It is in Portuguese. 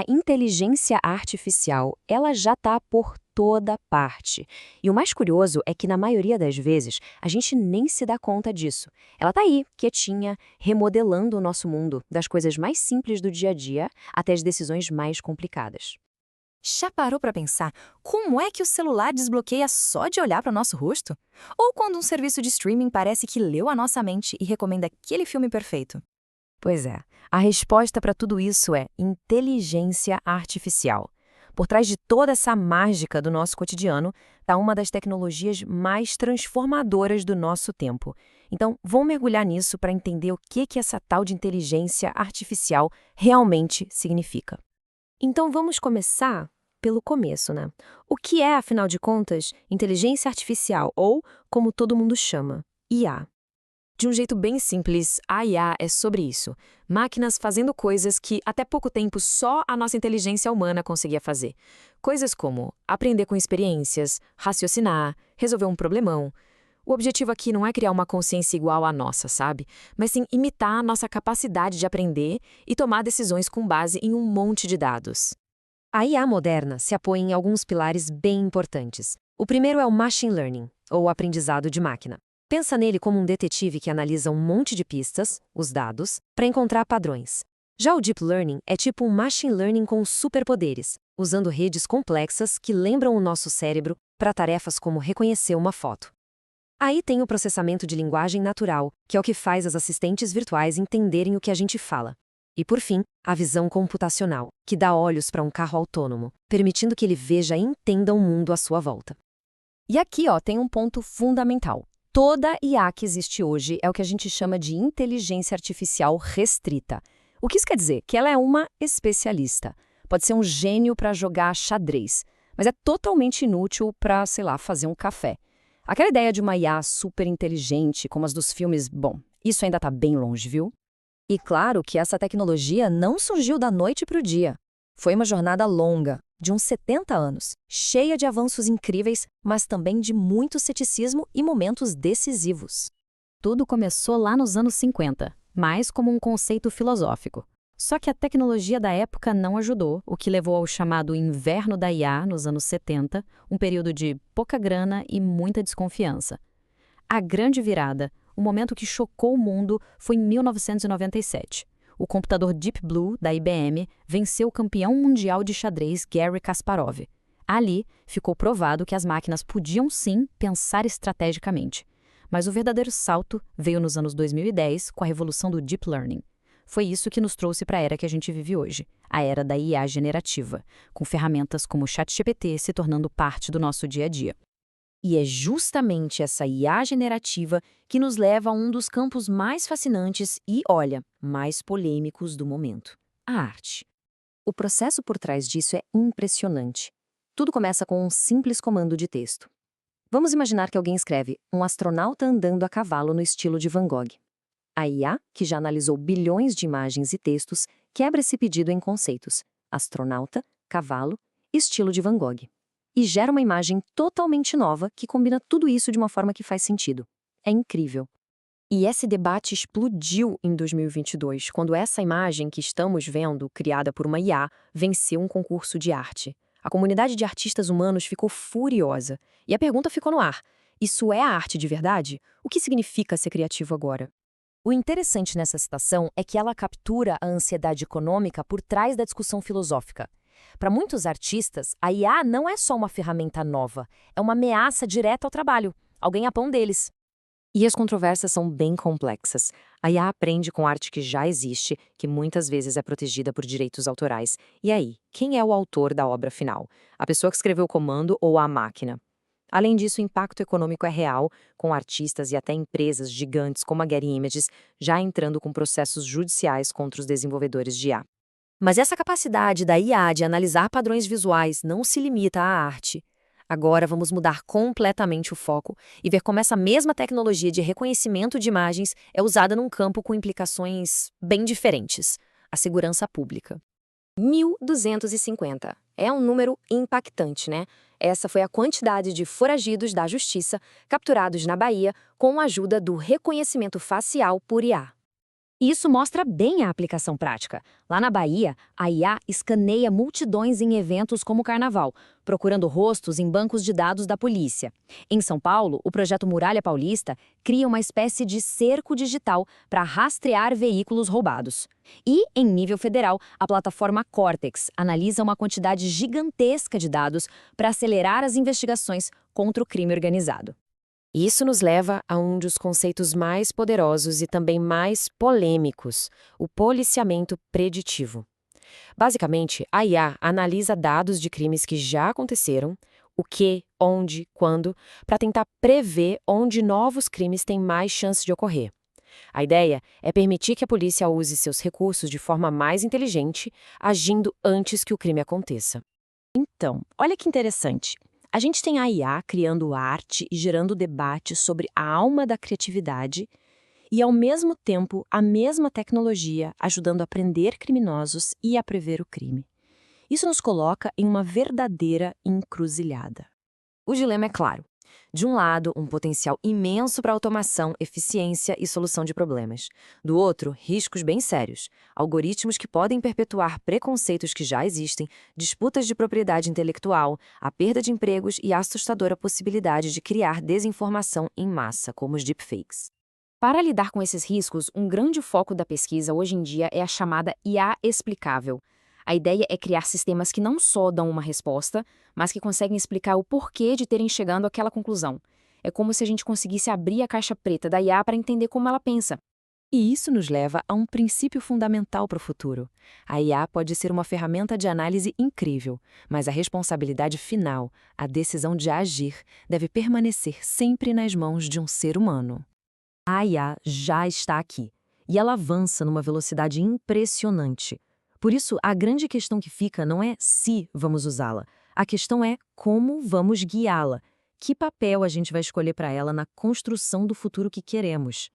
inteligência artificial, ela já está por toda parte. E o mais curioso é que, na maioria das vezes, a gente nem se dá conta disso. Ela está aí, quietinha, remodelando o nosso mundo, das coisas mais simples do dia a dia até as decisões mais complicadas. Já parou para pensar como é que o celular desbloqueia só de olhar para o nosso rosto? Ou quando um serviço de streaming parece que leu a nossa mente e recomenda aquele filme perfeito? Pois é, a resposta para tudo isso é inteligência artificial. Por trás de toda essa mágica do nosso cotidiano está uma das tecnologias mais transformadoras do nosso tempo. Então, vamos mergulhar nisso para entender o que essa tal de inteligência artificial realmente significa. Então, vamos começar pelo começo, né? O que é, afinal de contas, inteligência artificial ou, como todo mundo chama, IA? De um jeito bem simples, a IA é sobre isso. Máquinas fazendo coisas que até pouco tempo só a nossa inteligência humana conseguia fazer. Coisas como aprender com experiências, raciocinar, resolver um problemão. O objetivo aqui não é criar uma consciência igual à nossa, sabe? Mas sim imitar a nossa capacidade de aprender e tomar decisões com base em um monte de dados. A IA moderna se apoia em alguns pilares bem importantes. O primeiro é o machine learning, ou aprendizado de máquina. Pensa nele como um detetive que analisa um monte de pistas, os dados, para encontrar padrões. Já o deep learning é tipo um machine learning com superpoderes, usando redes complexas que lembram o nosso cérebro para tarefas como reconhecer uma foto. Aí tem o processamento de linguagem natural, que é o que faz as assistentes virtuais entenderem o que a gente fala. E, por fim, a visão computacional, que dá olhos para um carro autônomo, permitindo que ele veja e entenda o mundo à sua volta. E aqui, tem um ponto fundamental. Toda IA que existe hoje é o que a gente chama de inteligência artificial restrita. O que isso quer dizer? Que ela é uma especialista. Pode ser um gênio para jogar xadrez, mas é totalmente inútil para, fazer um café. Aquela ideia de uma IA super inteligente, como as dos filmes, bom, isso ainda está bem longe, viu? E claro que essa tecnologia não surgiu da noite para o dia. Foi uma jornada longa, de uns 70 anos, cheia de avanços incríveis, mas também de muito ceticismo e momentos decisivos. Tudo começou lá nos anos 50, mais como um conceito filosófico. Só que a tecnologia da época não ajudou, o que levou ao chamado inverno da IA nos anos 70, um período de pouca grana e muita desconfiança. A grande virada, o momento que chocou o mundo, foi em 1997. O computador Deep Blue, da IBM, venceu o campeão mundial de xadrez Garry Kasparov. Ali, ficou provado que as máquinas podiam sim pensar estrategicamente. Mas o verdadeiro salto veio nos anos 2010, com a revolução do Deep Learning. Foi isso que nos trouxe para a era que a gente vive hoje, a era da IA generativa, com ferramentas como o ChatGPT se tornando parte do nosso dia a dia. E é justamente essa IA generativa que nos leva a um dos campos mais fascinantes e, olha, mais polêmicos do momento: a arte. O processo por trás disso é impressionante. Tudo começa com um simples comando de texto. Vamos imaginar que alguém escreve um astronauta andando a cavalo no estilo de Van Gogh. A IA, que já analisou bilhões de imagens e textos, quebra esse pedido em conceitos: astronauta, cavalo, estilo de Van Gogh. E gera uma imagem totalmente nova que combina tudo isso de uma forma que faz sentido. É incrível. E esse debate explodiu em 2022, quando essa imagem que estamos vendo, criada por uma IA, venceu um concurso de arte. A comunidade de artistas humanos ficou furiosa. E a pergunta ficou no ar: isso é a arte de verdade? O que significa ser criativo agora? O interessante nessa citação é que ela captura a ansiedade econômica por trás da discussão filosófica. Para muitos artistas, a IA não é só uma ferramenta nova, é uma ameaça direta ao trabalho, ao ganha-pão deles. E as controvérsias são bem complexas. A IA aprende com arte que já existe, que muitas vezes é protegida por direitos autorais. E aí, quem é o autor da obra final? A pessoa que escreveu o comando ou a máquina? Além disso, o impacto econômico é real, com artistas e até empresas gigantes como a Getty Images já entrando com processos judiciais contra os desenvolvedores de IA. Mas essa capacidade da IA de analisar padrões visuais não se limita à arte. Agora vamos mudar completamente o foco e ver como essa mesma tecnologia de reconhecimento de imagens é usada num campo com implicações bem diferentes: a segurança pública. 1.250. É um número impactante, né? Essa foi a quantidade de foragidos da justiça capturados na Bahia com a ajuda do reconhecimento facial por IA. E isso mostra bem a aplicação prática. Lá na Bahia, a IA escaneia multidões em eventos como o Carnaval, procurando rostos em bancos de dados da polícia. Em São Paulo, o projeto Muralha Paulista cria uma espécie de cerco digital para rastrear veículos roubados. E, em nível federal, a plataforma Cortex analisa uma quantidade gigantesca de dados para acelerar as investigações contra o crime organizado. Isso nos leva a um dos conceitos mais poderosos e também mais polêmicos, o policiamento preditivo. Basicamente, a IA analisa dados de crimes que já aconteceram, o que, onde, quando, para tentar prever onde novos crimes têm mais chance de ocorrer. A ideia é permitir que a polícia use seus recursos de forma mais inteligente, agindo antes que o crime aconteça. Então, olha que interessante. A gente tem a IA criando arte e gerando debate sobre a alma da criatividade e, ao mesmo tempo, a mesma tecnologia ajudando a prender criminosos e a prever o crime. Isso nos coloca em uma verdadeira encruzilhada. O dilema é claro. De um lado, um potencial imenso para automação, eficiência e solução de problemas. Do outro, riscos bem sérios. Algoritmos que podem perpetuar preconceitos que já existem, disputas de propriedade intelectual, a perda de empregos e a assustadora possibilidade de criar desinformação em massa, como os deepfakes. Para lidar com esses riscos, um grande foco da pesquisa hoje em dia é a chamada IA explicável. A ideia é criar sistemas que não só dão uma resposta, mas que conseguem explicar o porquê de terem chegado àquela conclusão. É como se a gente conseguisse abrir a caixa preta da IA para entender como ela pensa. E isso nos leva a um princípio fundamental para o futuro. A IA pode ser uma ferramenta de análise incrível, mas a responsabilidade final, a decisão de agir, deve permanecer sempre nas mãos de um ser humano. A IA já está aqui, e ela avança numa velocidade impressionante. Por isso, a grande questão que fica não é se vamos usá-la, a questão é como vamos guiá-la, que papel a gente vai escolher para ela na construção do futuro que queremos.